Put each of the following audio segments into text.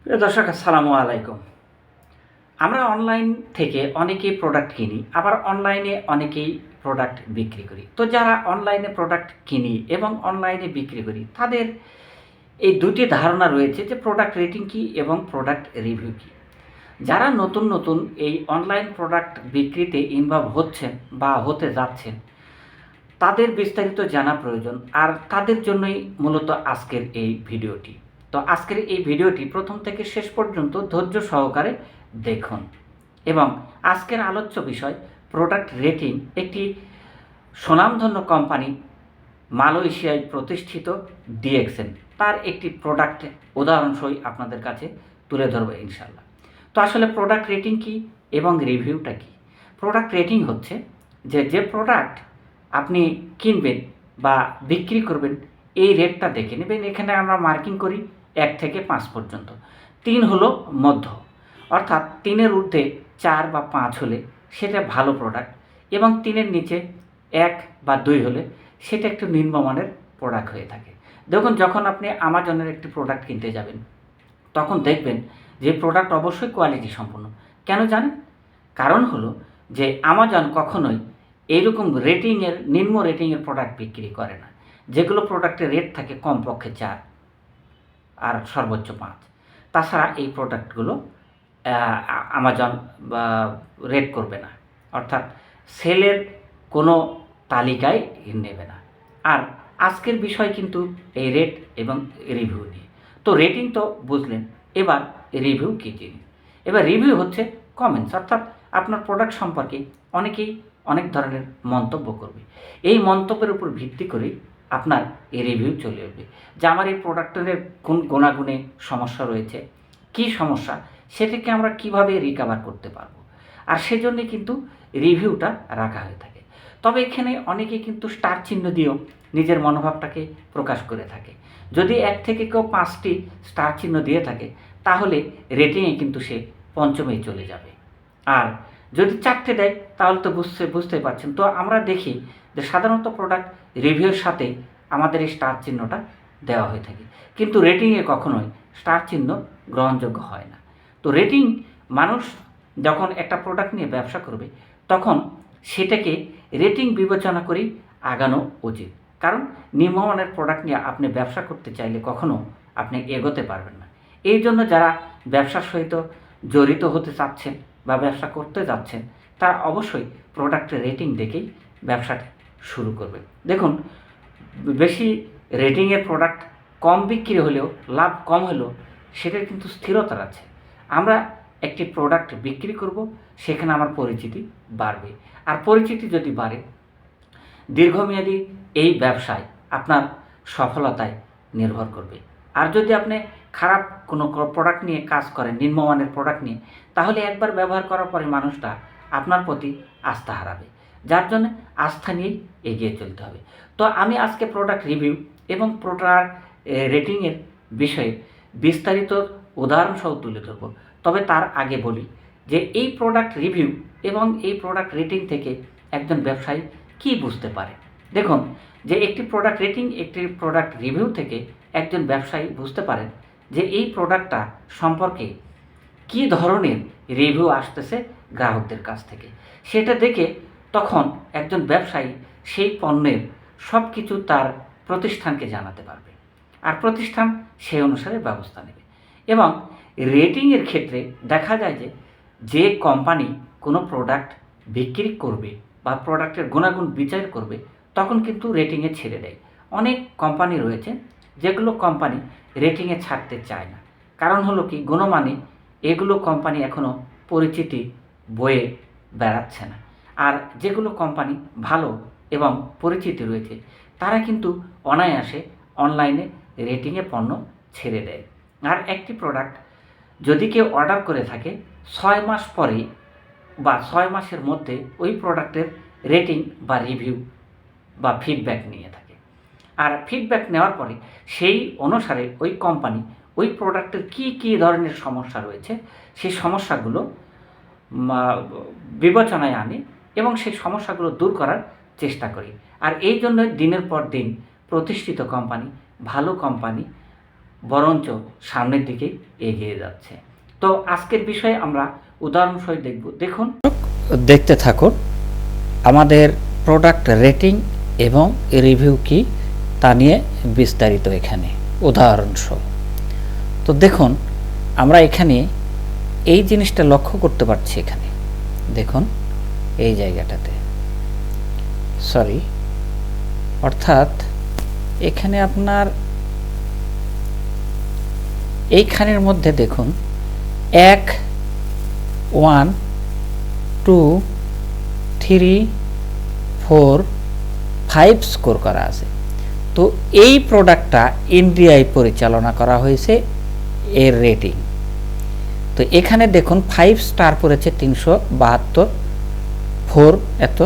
প্রিয় দর্শক, আসসালামু আলাইকুম। আমরা অনলাইন থেকে অনেকেই প্রোডাক্ট কিনি, আবার অনলাইনে অনেকেই প্রোডাক্ট বিক্রি করি। তো যারা অনলাইনে প্রোডাক্ট কিনি এবং অনলাইনে বিক্রি করি, তাদের এই দুটি ধারণা রয়েছে যে প্রোডাক্ট রেটিং কী এবং প্রোডাক্ট রিভিউ কী। যারা নতুন নতুন এই অনলাইন প্রোডাক্ট বিক্রিতে ইনভলভ হচ্ছেন বা হতে যাচ্ছেন, তাদের বিস্তারিত জানা প্রয়োজন, আর তাদের জন্যই মূলত আজকের এই ভিডিওটি। তো আজকের এই ভিডিওটি প্রথম থেকে শেষ পর্যন্ত ধৈর্য সহকারে দেখুন। এবং আজকের আলোচ্য বিষয় প্রোডাক্ট রেটিং। একটি সুনামধন্য কোম্পানি, মালয়েশিয়ায় প্রতিষ্ঠিত ডিএক্সএন, তার একটি প্রোডাক্ট উদাহরণসই আপনাদের কাছে তুলে ধরবো ইনশাল্লাহ। তো আসলে প্রোডাক্ট রেটিং কী এবং রিভিউটা কী? প্রোডাক্ট রেটিং হচ্ছে যে প্রোডাক্ট আপনি কিনবেন বা বিক্রি করবেন, এই রেটটা দেখে নেবেন। এখানে আমরা মার্কিং করি 1 থেকে 5 পর্যন্ত। 3 হলো মধ্য, অর্থাৎ 3-এর ঊর্ধ্বে 4 বা 5 হলে সেটা ভালো প্রোডাক্ট, এবং 3-এর নিচে 1 বা 2 হলে সেটা একটু নিম্নমানের প্রোডাক্ট হয়ে থাকে। দেখুন, যখন আপনি আমাজনের একটি প্রোডাক্ট কিনতে যাবেন, তখন দেখবেন যে প্রোডাক্ট অবশ্যই কোয়ালিটি সম্পন্ন। কেন জানেন? কারণ হলো যে আমাজন কখনোই এইরকম নিম্ন রেটিংয়ের প্রোডাক্ট বিক্রি করে না, যেগুলো প্রোডাক্টের রেট থাকে কমপক্ষে 4 আর সর্বোচ্চ 5। তাছাড়া এই প্রোডাক্টগুলো আমাজন রেট করবে না, অর্থাৎ সেলের কোনো তালিকায় নেবে না। আর আজকের বিষয় কিন্তু এই রেট এবং রিভিউ নিয়ে। তো রেটিং তো বুঝলেন, এবার রিভিউ কী জিনিস? এবার রিভিউ হচ্ছে কমেন্টস, অর্থাৎ আপনার প্রোডাক্ট সম্পর্কে অনেকেই অনেক ধরনের মন্তব্য করবে। এই মন্তব্যের উপর ভিত্তি করেই আপনার এই রিভিউ চলে আসবে যে আমার এই প্রোডাক্টের কোন গুণাগুণে সমস্যা রয়েছে, কী সমস্যা, সেটাকে আমরা কিভাবে রিকভার করতে পারবো। আর সেজন্যে কিন্তু রিভিউটা রাখা হয়ে থাকে। তবে এখানে অনেকে কিন্তু স্টার চিহ্ন দিয়েও নিজের মনোভাবটাকে প্রকাশ করে থাকে। যদি 1 থেকে কেউ 5টি স্টার চিহ্ন দিয়ে থাকে, তাহলে রেটিংয়ে কিন্তু সে পঞ্চমেই চলে যাবে। আর যদি 4টে দেয়, তাহলে তো বুঝতেই পারছেন। তো আমরা দেখি যে সাধারণত প্রোডাক্ট রিভিউয়ের সাথে আমাদের এই স্টার চিহ্নটা দেওয়া হয়ে থাকে, কিন্তু রেটিংয়ে কখনোই স্টার চিহ্ন গ্রহণযোগ্য হয় না। তো রেটিং, মানুষ যখন একটা প্রোডাক্ট নিয়ে ব্যবসা করবে, তখন সেটাকে রেটিং বিবেচনা করেই আগানো উচিত। কারণ নিম্নমানের প্রোডাক্ট নিয়ে আপনি ব্যবসা করতে চাইলে কখনো আপনি এগোতে পারবেন না। এই জন্য যারা ব্যবসার সহিত জড়িত হতে চাচ্ছেন বা ব্যবসা করতে যাচ্ছেন, তারা অবশ্যই প্রোডাক্টের রেটিং দেখেই ব্যবসাটা শুরু করবে। দেখুন, বেশি রেটিংয়ের প্রোডাক্ট কম বিক্রি হলেও, লাভ কম হলেও, সেটার কিন্তু স্থিরতা আছে। আমরা একটি প্রোডাক্ট বিক্রি করব, সেখানে আমার পরিচিতি বাড়বে। আর পরিচিতি যদি বাড়ে, দীর্ঘমেয়াদী এই ব্যবসায় আপনার সফলতায় নির্ভর করবে। আর যদি আপনি খারাপ কোনো প্রোডাক্ট নিয়ে কাজ করেন, নিম্নমানের প্রোডাক্ট নিয়ে, তাহলে একবার ব্যবহার করার পরে মানুষটা আপনার প্রতি আস্থা হারাবে। যার জন্য আস্থা নিয়েই এগিয়ে চলতে হবে। তো আমি আজকে প্রোডাক্ট রিভিউ এবং প্রোডাক্ট রেটিংয়ের বিষয়ে বিস্তারিত উদাহরণসহ তুলে ধরব। তবে তার আগে বলি যে এই প্রোডাক্ট রিভিউ এবং এই প্রোডাক্ট রেটিং থেকে একজন ব্যবসায়ী কী বুঝতে পারে। দেখুন, যে একটি প্রোডাক্ট রেটিং, একটি প্রোডাক্ট রিভিউ থেকে একজন ব্যবসায়ী বুঝতে পারেন যে এই প্রোডাক্টটা সম্পর্কে কী ধরনের রিভিউ আসতেছে গ্রাহকদের কাছ থেকে। সেটা দেখে তখন একজন ব্যবসায়ী সেই পণ্যের সব কিছু তার প্রতিষ্ঠানকে জানাতে পারবে, আর প্রতিষ্ঠান সেই অনুসারে ব্যবস্থা নেবে। এবং রেটিংয়ের ক্ষেত্রে দেখা যায় যে কোম্পানি কোনো প্রোডাক্ট বিক্রি করবে বা প্রোডাক্টের গুণাগুণ বিচার করবে, তখন কিন্তু রেটিংয়ে ছেড়ে দেয়। অনেক কোম্পানি রয়েছে যেগুলো কোম্পানি রেটিংয়ে ছাড়তে চায় না। কারণ হলো কি, গুণমানে এগুলো কোম্পানি এখনও পরিচিতি বয়ে বেড়াচ্ছে না। আর যেগুলো কোম্পানি ভালো এবং পরিচিতি রয়েছে, তারা কিন্তু অনায়াসে অনলাইনে রেটিংয়ে পণ্য ছেড়ে দেয়। আর একটি প্রোডাক্ট যদি কেউ অর্ডার করে থাকে, 6 মাস পরে বা 6 মাসের মধ্যে ওই প্রোডাক্টের রেটিং বা রিভিউ বা ফিডব্যাক নিয়ে থাকে। আর ফিডব্যাক নেওয়ার পরে সেই অনুসারে ওই কোম্পানি ওই প্রোডাক্টের কী ধরনের সমস্যা রয়েছে, সেই সমস্যাগুলো বিবেচনায় আনে এবং সেই সমস্যাগুলো দূর করার চেষ্টা করি। আর এই জন্য দিনের পর দিন প্রতিষ্ঠিত কোম্পানি, ভালো কোম্পানি বরঞ্চ সামনের দিকে এগিয়ে যাচ্ছে। তো আজকের বিষয়ে আমরা উদাহরণসহ দেখব। দেখুন, দেখতে থাকুন আমাদের প্রোডাক্ট রেটিং এবং রিভিউ কি তা নিয়ে বিস্তারিত এখানে উদাহরণসহ। তো দেখুন, আমরা এখানে এই জিনিসটা লক্ষ্য করতে পারছি। এখানে দেখুন এই জায়গাটাতে অর্থাৎ এখানে আপনার এইখানের মধ্যে দেখুন 1, 1, 2, 3, 4, 5 স্কোর করা আছে। তো এই প্রোডাক্টটা ইন্ডিয়ায় পরিচালনা করা হয়েছে এর রেটিং। তো এখানে দেখুন 5 স্টার পড়েছে 372, 4 এত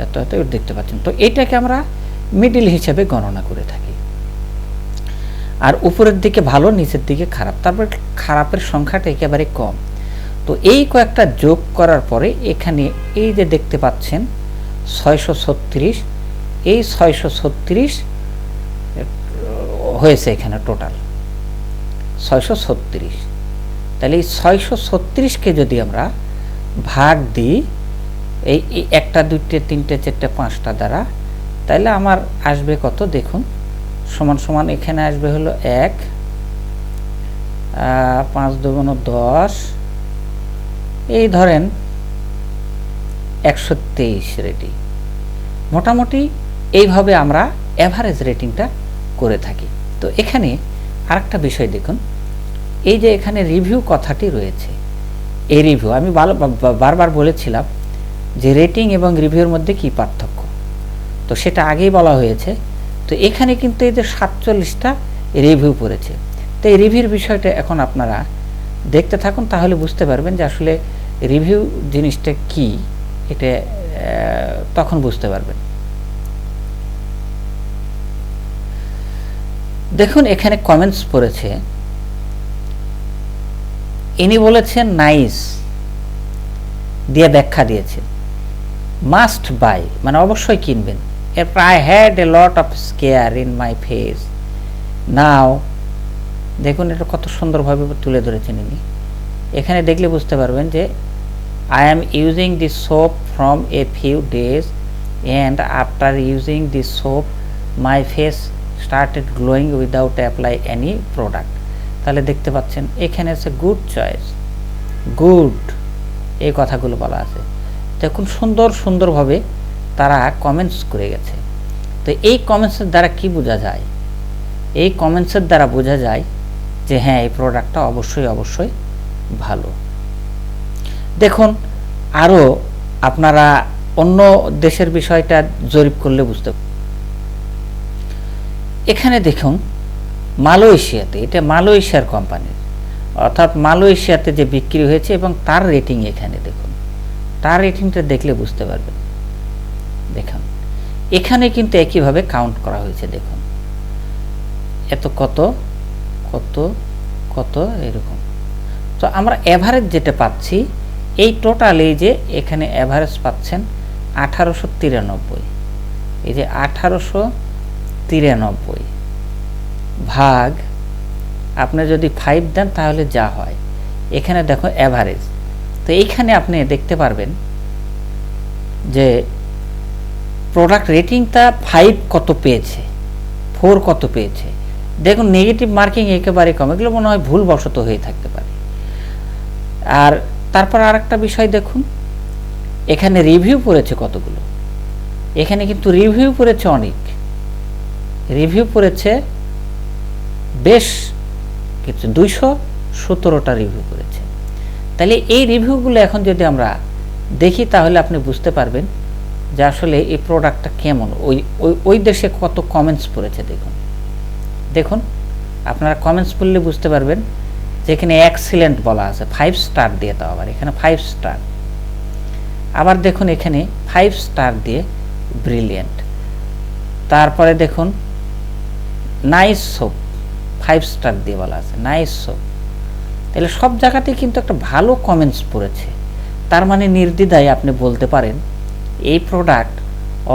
এত এত দেখতে পাচ্ছেন। তো এইটাকে আমরা মিডল হিসেবে গণনা করে থাকি। আর উপরের দিকে ভালো, নিচের দিকে খারাপ, তারপর খারাপের সংখ্যাটা একেবারে কম। তো এই কয়েকটা যোগ করার পরে এখানে এই যে দেখতে পাচ্ছেন 636, এই 636 হয়েছে এখানে টোটাল 636। তাহলে এই 636কে যদি আমরা ভাগ দিই এই 1টা 2টে 3টে 4টে 5টা দ্বারা, তাহলে আমার আসবে কত দেখুন, সমান সমান এখানে আসবে হলো 1, 5 × 2 = 10, এই ধরেন 123 রেটিং। মোটামুটি এইভাবে আমরা অ্যাভারেজ রেটিংটা করে থাকি। তো এখানে আরেকটা বিষয় দেখুন, এই যে এখানে রিভিউ কথাটি রয়েছে, এই রিভিউ আমি বারবার বলেছিলাম যে রেটিং এবং রিভিউর মধ্যে কি পার্থক্য, তো সেটা আগেই বলা হয়েছে। তো এখানে কিন্তু এই যে 47টা রিভিউ পড়েছে। তো এই রিভিউর বিষয়টা এখন আপনারা দেখতে থাকুন, তাহলে বুঝতে পারবেন যে আসলে রিভিউ জিনিসটা কি, এটা তখন বুঝতে পারবেন। দেখুন এখানে কমেন্টস পড়েছে, ইনি বলেছেন নাইস দিয়ে ব্যাখ্যা দিয়েছেন, মাস্ট বাই মানে অবশ্যই কিনবেন। এরপর I had a lot of scare in my face now. দেখুন এটা কত সুন্দরভাবে তুলে ধরেছেন ইনি। এখানে দেখলে বুঝতে পারবেন যে I am using this soap from a few days and after using this soap my face started glowing without apply any product. তাহলে দেখতে পাচ্ছেন এখানে আছে গুড চয়েস, গুড, এই কথাগুলো বলা আছে। দেখুন সুন্দরভাবে তারা কমেন্টস করে গেছে। তো এই কমেন্টসের দ্বারা কি বোঝা যায়? এই কমেন্টসের দ্বারা বোঝা যায় যে হ্যাঁ এই প্রোডাক্টটা অবশ্যই ভালো। দেখুন আরও আপনারা অন্য দেশের বিষয়টা জরিপ করলে বুঝতে পারবেন। এখানে দেখুন মালয়েশিয়াতে, এটা মালয়েশিয়ার কোম্পানির, অর্থাৎ মালয়েশিয়াতে যে বিক্রি হয়েছে এবং তার রেটিং এখানে দেখুন, তার রেটিংটা দেখলে বুঝতে পারবেন। দেখুন এখানে কিন্তু একইভাবে কাউন্ট করা হয়েছে। দেখুন এত কত কত কত এরকম। তো আমরা অ্যাভারেজ যেটা পাচ্ছি, এই টোটাল এই যে এখানে অ্যাভারেজ পাচ্ছেন 1893। এই যে 1893 ভাগ আপনি যদি 5 দেন তাহলে যা হয়, এখানে দেখো অ্যাভারেজ। তো এইখানে আপনি দেখতে পারবেন যে প্রোডাক্ট রেটিংটা 5 কত পেয়েছে, 4 কত পেয়েছে। দেখুন নেগেটিভ মার্কিং একেবারে কম, এগুলো মনে হয় ভুলবশত হয়ে থাকতে পারে। আর তারপর আরেকটা বিষয় দেখুন, এখানে রিভিউ পড়েছে কতগুলো, এখানে কিন্তু রিভিউ পড়েছে অনেক, রিভিউ পড়েছে বেশ কিছু, 217টা রিভিউ পড়েছে। তাহলে এই রিভিউগুলো এখন যদি আমরা দেখি তাহলে আপনি বুঝতে পারবেন যে আসলে এই প্রোডাক্টটা কেমন, ওই দেশে কত কমেন্টস পড়েছে। দেখুন আপনারা কমেন্টস পড়লে বুঝতে পারবেন যে এখানে এক্সিলেন্ট বলা আছে, 5 স্টার দিয়ে, তাও আবার এখানে 5 স্টার। আবার দেখুন এখানে 5 স্টার দিয়ে ব্রিলিয়েন্ট। তারপরে দেখুন নাইস সোপ, 5 স্টার দিয়ে বলা আছে নাইস সোপ। তাহলে সব জায়গাতেই কিন্তু একটা ভালো কমেন্টস পড়েছে। তার মানে নির্দ্বিধায় আপনি বলতে পারেন এই প্রোডাক্ট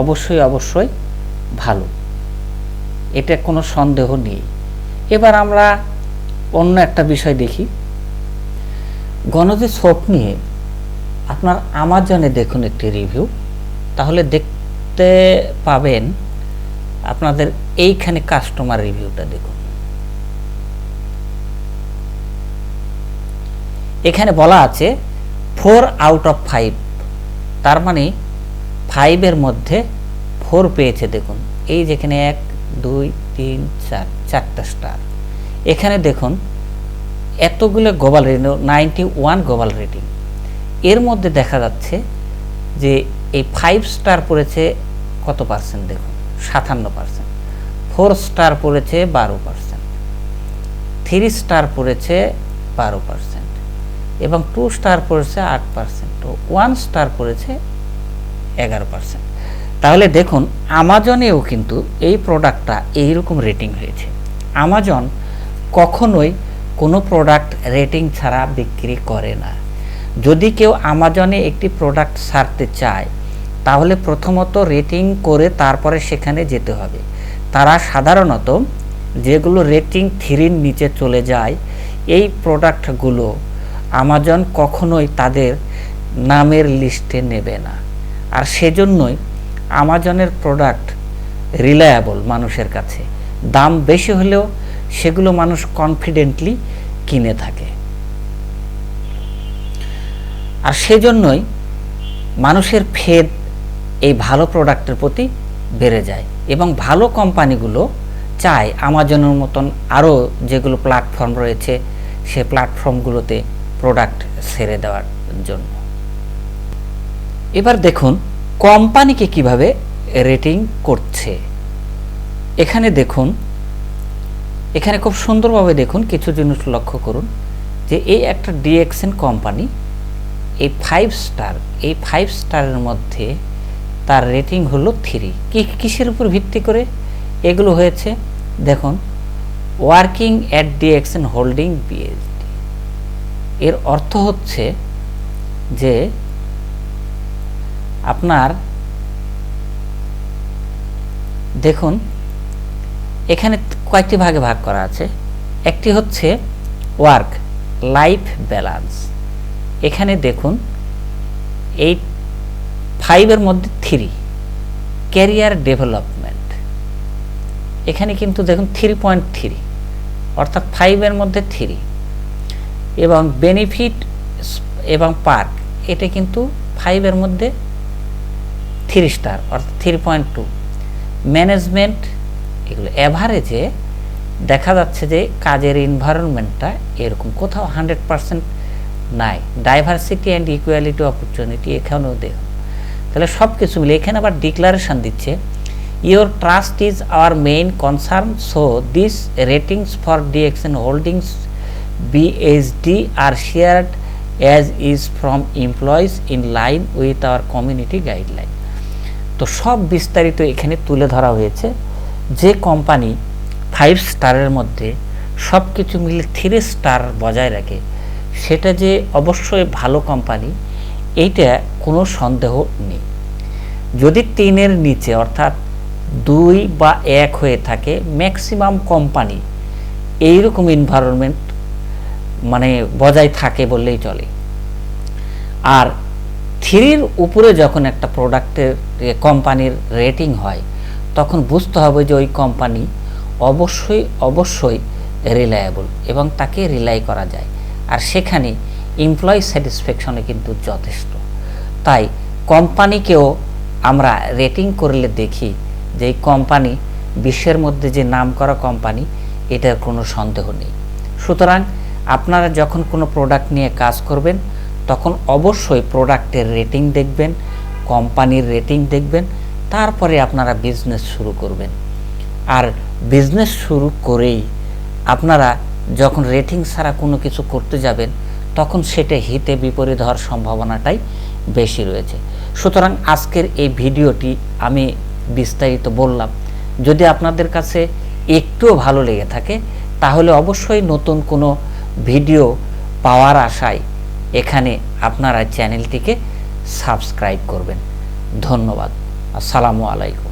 অবশ্যই ভালো, এটা কোনো সন্দেহ নেই। এবার আমরা অন্য একটা বিষয় দেখি, গণজি সোপ নিয়ে আপনার আমাজনে দেখুন একটি রিভিউ, তাহলে দেখতে পাবেন আপনাদের এইখানে কাস্টমার রিভিউটা দেখুন। এখানে বলা আছে 4 আউট অফ 5, তার মানে 5-এর মধ্যে 4 পেয়েছে। দেখুন এই যেখানে 1 2 3 4 4টা স্টার। এখানে দেখুন এতগুলো গ্লোবাল রেটিং, 91 গ্লোবাল রেটিং। এর মধ্যে দেখা যাচ্ছে যে এই 5 স্টার পড়েছে কত পার্সেন্ট, দেখুন 57%, 4 স্টার পড়েছে 12%, 3 স্টার পড়েছে 12% এবং 2 স্টার পড়েছে 8%, 1 স্টার পড়েছে 11%। তাহলে দেখুন আমাজনেও কিন্তু এই প্রোডাক্টটা এইরকম রেটিং হয়েছে। আমাজন কখনোই কোনো প্রোডাক্ট রেটিং ছাড়া বিক্রি করে না। যদি কেউ আমাজনে একটি প্রোডাক্ট ছাড়তে চায় তাহলে প্রথমত রেটিং করে তারপরে সেখানে যেতে হবে। তারা সাধারণত যেগুলো রেটিং 3-র নিচে চলে যায় এই প্রোডাক্টগুলো আমাজন কখনোই তাদের নামের লিস্টে নেবে না। আর সেজন্যই আমাজনের প্রোডাক্ট রিলায়েবল মানুষের কাছে। দাম বেশি হলেও সেগুলো মানুষ কনফিডেন্টলি কিনে থাকে। আর সেজন্যই মানুষের ফেদ এই ভালো প্রোডাক্টের প্রতি বেড়ে যায় এবং ভালো কোম্পানিগুলো চায় আমাজনের মতন আরও যেগুলো প্ল্যাটফর্ম রয়েছে সে প্ল্যাটফর্মগুলোতে প্রোডাক্ট ছেড়ে দেওয়ার জন্য। এবার দেখুন কোম্পানিকে কিভাবে রেটিং করছে। এখানে দেখুন, এখানে খুব সুন্দরভাবে দেখুন, কিছু জিনিস লক্ষ্য করুন যে এই একটা ডিএক্সএন কোম্পানি, এই 5 স্টার, এই 5 স্টারের মধ্যে তার রেটিং হলো 3। কিসের উপর ভিত্তি করে এগুলো হয়েছে দেখুন, working at DXN holding BSD. এর অর্থ হচ্ছে যে আপনার দেখুন এখানে কয়েকটি ভাগে ভাগ করা আছে। একটি হচ্ছে ওয়ার্ক লাইফ ব্যালেন্স। এখানে দেখুন এই 5-এর মধ্যে 3 ক্যারিয়ার ডেভেলপমেন্ট, এখানে কিন্তু দেখুন 3.3, অর্থাৎ 5-এর মধ্যে 3 এবং বেনিফিট এবং পার্ক এটা কিন্তু 5-এর মধ্যে 3 স্টার অর্থাৎ 3.2। ম্যানেজমেন্ট এগুলো অ্যাভারেজে দেখা যাচ্ছে যে কাজের এনভায়রনমেন্টটা এরকম, কোথাও 100% নাই। ডাইভার্সিটি অ্যান্ড ইকুয়ালিটি অপরচুনিটি এখানেও দেখুন। তাহলে সব কিছু মিলে এখানে আবার ডিক্লারেশন দিচ্ছে your trust is our main concern, so this ratings for DXN holdings BSD are shared as is from employees in line with our community guideline. তো সব বিস্তারিত এখানে তুলে ধরা হয়েছে। যে কোম্পানি 5 স্টারের মধ্যে সব কিছু মিলে 3 স্টার বজায় রাখে সেটা যে অবশ্যই ভালো কোম্পানি, এইটা কোনো সন্দেহ নেই। যদি 3-এর নিচে অর্থাৎ 2 বা 1 হয়ে থাকে, ম্যাক্সিমাম কোম্পানি এইরকম এনভায়রনমেন্ট মানে বজায় থাকে বললেই চলে। আর 3-র উপরে যখন একটা প্রোডাক্টের কোম্পানির রেটিং হয় তখন বুঝতে হবে যে ওই কোম্পানি অবশ্যই রিলায়েবল এবং তাকে রিলাই করা যায়। আর সেখানে এমপ্লয়ি স্যাটিসফ্যাকশনে কিন্তু যথেষ্ট। তাই কোম্পানিকেও আমরা রেটিং করলে দেখি যে এই কোম্পানি বিশ্বের মধ্যে যে নামকরা কোম্পানি, এটার কোনো সন্দেহ নেই। সুতরাং আপনারা যখন কোনো প্রোডাক্ট নিয়ে কাজ করবেন তখন অবশ্যই প্রোডাক্টের রেটিং দেখবেন, কোম্পানির রেটিং দেখবেন, তারপরে আপনারা বিজনেস শুরু করবেন। আর বিজনেস শুরু করেই আপনারা যখন রেটিং ছাড়া কোনো কিছু করতে যাবেন তখন সেটা হিতে বিপরীত হওয়ার সম্ভাবনাটাই বেশি রয়েছে। সুতরাং আজকের এই ভিডিওটি আমি বিস্তারিত বললাম। যদি আপনাদের কাছে একটুও ভালো লেগে থাকে তাহলে অবশ্যই নতুন কোনো ভিডিও পাওয়ার আশায় এখানে আপনারা চ্যানেলটিকে সাবস্ক্রাইব করবেন। ধন্যবাদ। আসসালামু আলাইকুম।